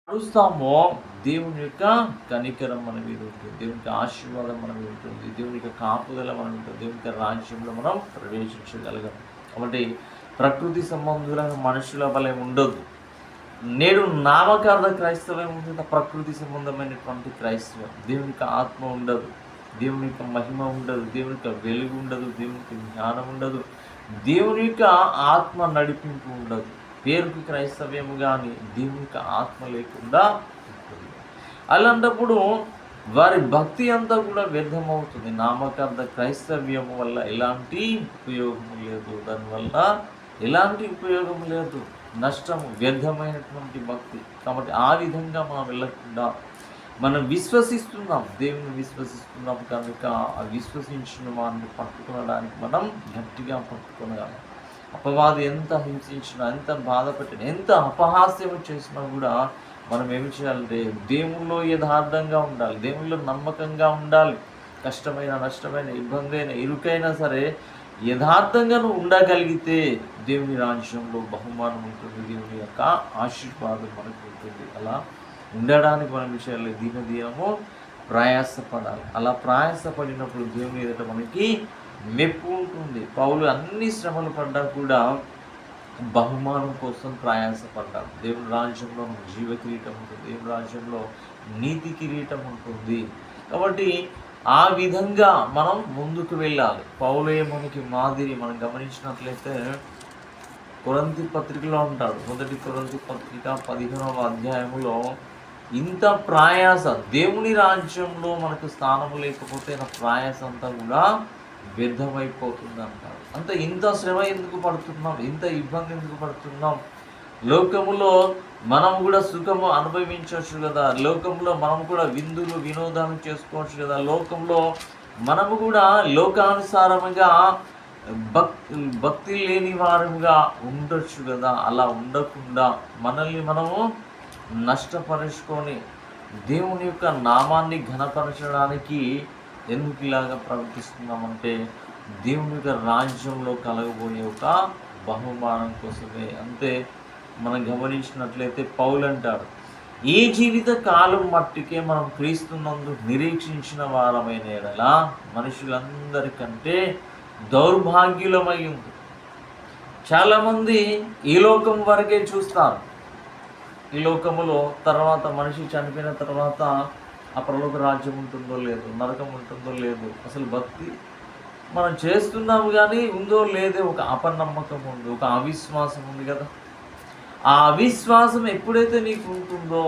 నడుస్తామో దేవుని యొక్క కనికరం మన మీద ఉంటుంది, దేవుని యొక్క ఆశీర్వాదం మన మీద ఉంటుంది, దేవుని యొక్క కాపుదల మనం ఉంటుంది, దేవుని యొక్క రాజ్యంలో మనం ప్రవేశించగలగం. కాబట్టి ప్రకృతి సంబంధులైన మనుషుల వలె ఉండొద్దు. నేడు నామకార్థ క్రైస్తవం ఉంటుంది, ప్రకృతి సంబంధమైనటువంటి క్రైస్తవం. దేవుని యొక్క ఆత్మ ఉండదు, దేవుని యొక్క మహిమ ఉండదు, దేవుని యొక్క వెలుగు ఉండదు, దేవుని యొక్క జ్ఞానం ఉండదు, దేవుని యొక్క ఆత్మ నడిపింపు ఉండదు. పేరుకి క్రైస్తవ్యము కానీ దేవుని యొక్క ఆత్మ లేకుండా ఉంటుంది. అలాంటప్పుడు వారి భక్తి అంతా కూడా వ్యర్థమవుతుంది. నామకార్థ క్రైస్తవ్యము వల్ల ఎలాంటి ఉపయోగం లేదు, దానివల్ల ఎలాంటి ఉపయోగం లేదు, నష్టము, వ్యర్థమైనటువంటి భక్తి. కాబట్టి ఆ విధంగా మనం వెళ్ళకుండా మనం విశ్వసిస్తున్నాం, దేవుని విశ్వసిస్తున్నాం కనుక ఆ విశ్వసించిన వారిని పట్టుకోవడానికి మనం గట్టిగా పట్టుకోగలం. అపవాది ఎంత హింసించినా, ఎంత బాధపెట్టినా, ఎంత అపహాస్యం చేసినా కూడా మనం ఏమి చేయాలంటే దేవుల్లో యథార్థంగా ఉండాలి, దేవుల్లో నమ్మకంగా ఉండాలి. కష్టమైన, నష్టమైన, ఇబ్బంది అయినా, ఇరుకైనా సరే యథార్థంగా నువ్వు ఉండగలిగితే దేవుని రాజ్యంలో బహుమానం ఉంటుంది, దేవుని యొక్క ఆశీర్వాదం మనకు ఉంటుంది. అలా ఉండడానికి మనం విషయాలు దినదినము ప్రయాసపడాలి. అలా ప్రయాసపడినప్పుడు దేవుని ఎదుట మనకి మెప్పు ఉంటుంది. పౌలు అన్ని శ్రమలు పడ్డా కూడా బహుమానం కోసం ప్రయాసపడ్డాడు. దేవుని రాజ్యంలో జీవ కిరీటం ఉంటుంది, దేవుని రాజ్యంలో నీతి కిరీటం ఉంటుంది. కాబట్టి ఆ విధంగా మనం ముందుకు వెళ్ళాలి. పౌలే మనకి మాదిరి. మనం గమనించినట్లయితే కొరింథీ పత్రికలో ఉంటాడు, మొదటి కొరింథీ పత్రిక 15వ అధ్యాయంలో ఇంత ప్రయాస, దేవుని రాజ్యంలో మనకు స్థానం లేకపోతే నా ప్రయాస అంతా కూడా వ్యర్థమైపోతుంది అంటారు. ఇంత శ్రమ ఎందుకు పడుతున్నాం, ఇంత ఇబ్బంది ఎందుకు పడుతున్నాం? లోకములో మనం కూడా సుఖము అనుభవించవచ్చు కదా, లోకంలో మనం కూడా విందులు వినోదాలు చేసుకోవచ్చు కదా, లోకంలో మనము కూడా లోకానుసారముగా భక్తి లేని వారుగా ఉండొచ్చు కదా. అలా ఉండకుండా మనల్ని మనము నష్టపరుచుకొని దేవుని యొక్క నామాన్ని ఘనపరచడానికి ఎందుకు ఇలాగా ప్రవర్తిస్తున్నామంటే దేవుని యొక్క రాజ్యంలో కలగబోయే ఒక బహుమానం కోసమే. అంతే. మనం గమనించినట్లయితే పౌలు అంటాడు, ఈ జీవిత కాలం మట్టికే మనం క్రీస్తునందు నిరీక్షించిన వారమైన ఎడల మనుషులందరికంటే దౌర్భాగ్యులమై ఉంది. చాలామంది ఈ లోకం వరకే చూస్తారు. ఈ లోకములో తర్వాత మనిషి చనిపోయిన తర్వాత ఆ పరలోక రాజ్యం ఉంటుందో లేదు, నరకం ఉంటుందో లేదు, అసలు భక్తి మనం చేస్తున్నాము కానీ ఉందో లేదే ఒక అపనమ్మకం ఉంది, ఒక అవిశ్వాసం ఉంది కదా. ఆ అవిశ్వాసం ఎప్పుడైతే నీకు ఉంటుందో